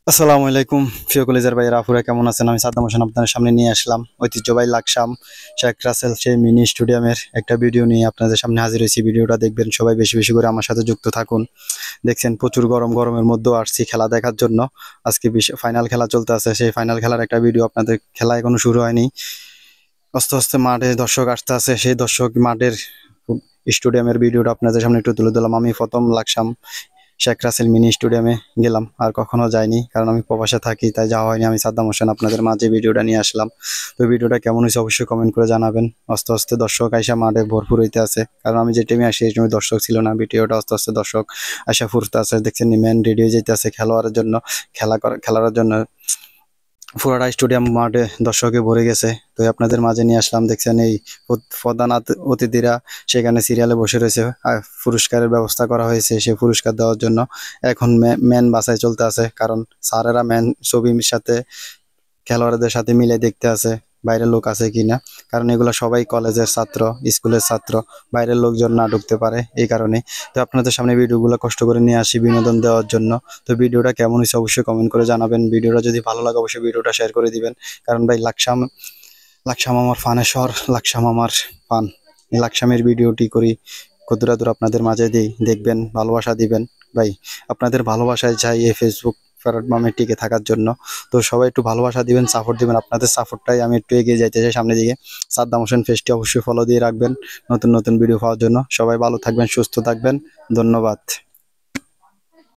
আসসালামু আলাইকুম প্রিয় কলেজের ভাইয়েরা আপুরা কেমন আছেন? আমি সাদ্দাম হোসেন আপনাদের সামনে নিয়ে আসলাম ঐতিহ্যবাহী লাকসাম শেখ রাসেল সেই মিনি স্টেডিয়ামের একটা ভিডিও নিয়ে আপনাদের সামনে হাজির হয়েছি। ভিডিওটা দেখবেন সবাই, বেশি বেশি করে আমার সাথে যুক্ত থাকুন। দেখছেন প্রচুর গরমের মধ্যেও আসছি খেলা দেখার জন্য। আজকে ফাইনাল খেলা চলতে আছে, সেই ফাইনাল খেলার একটা ভিডিও আপনাদের। খেলা এখনো শুরু হয়নি, আস্তে আস্তে মাঠে দর্শক আসতে আছে। সেই দর্শক মাঠের স্টেডিয়ামের ভিডিওটা আপনাদের সামনে একটু তুলে দিলাম। আমি প্রথম লাকসাম শেখ রাসেল মিনি স্টেডিয়ামে গেলাম, আর কখনো যাইনি কারণ আমি প্রবাসে থাকি, তাই যাওয়া হয়নি। আমি সাদ্দাম হোসেন আপনাদের মাঝে ভিডিওটা নিয়ে আসলাম। তো ভিডিওটা কেমন হয়েছে অবশ্যই কমেন্ট করে জানাবেন। আস্তে আস্তে দর্শক আইসা মাঠে ভরপুর হইতে আছে, কারণ আমি যে টিমে আসি এই টিমে দর্শক ছিল না। ভিডিওটা আস্তে আস্তে দর্শক আইসা ফুরতে আছে। দেখছেন ম্যান রেডি হয়ে যেতে আছে খেলোয়াড়ের জন্য, খেলার জন্য। পুরাটা স্টেডিয়াম মাঠে দর্শকে ভরে গেছে। তো আপনাদের মাঝে নিয়ে আসলাম। দেখছেন এই প্রধান অতিথিরা সেখানে সিরিয়ালে বসে রয়েছে। পুরস্কারের ব্যবস্থা করা হয়েছে সেই পুরস্কার দেওয়ার জন্য। এখন ম্যান বাছাই চলতে আছে, কারণ স্যারেরা ম্যান ছবির সাথে খেলোয়াড়দের সাথে মিলে দেখতে আছে বাইরের লোক আছে কিনা, কারণ এগুলো সবাই কলেজের ছাত্র, স্কুলের ছাত্র, বাইরের লোকজন না ঢুকতে পারে এই কারণে। তো আপনাদের সামনে ভিডিওগুলো কষ্ট করে নিয়ে আসি বিনোদন দেওয়ার জন্য। তো ভিডিওটা কেমন হয়েছে অবশ্যই কমেন্ট করে জানাবেন। ভিডিওটা যদি ভালো লাগে অবশ্যই ভিডিওটা শেয়ার করে দিবেন, কারণ ভাই লাকসাম লাকসাম আমার ফানের শহর, লাকসাম আমার ফান। এই লাকসামের ভিডিওটি করি, কতটা দূর আপনাদের মাঝে দিই, দেখবেন, ভালোবাসা দিবেন। ভাই আপনাদের ভালোবাসায় চাই এই ফেসবুক প্ল্যাটফর্মে টিকে থাকার জন্য। তো সবাই একটু ভালোবাসা দিবেন, সাপোর্ট দিবেন। আপনাদের সাপোর্টটাই আমি একটু এগিয়ে যাইতে চাই সামনের দিকে। সাদ্দাম হোসেন পেজটি অবশ্যই ফলো দিয়ে রাখবেন নতুন নতুন ভিডিও পাওয়ার জন্য। সবাই ভালো থাকবেন, সুস্থ থাকবেন, ধন্যবাদ।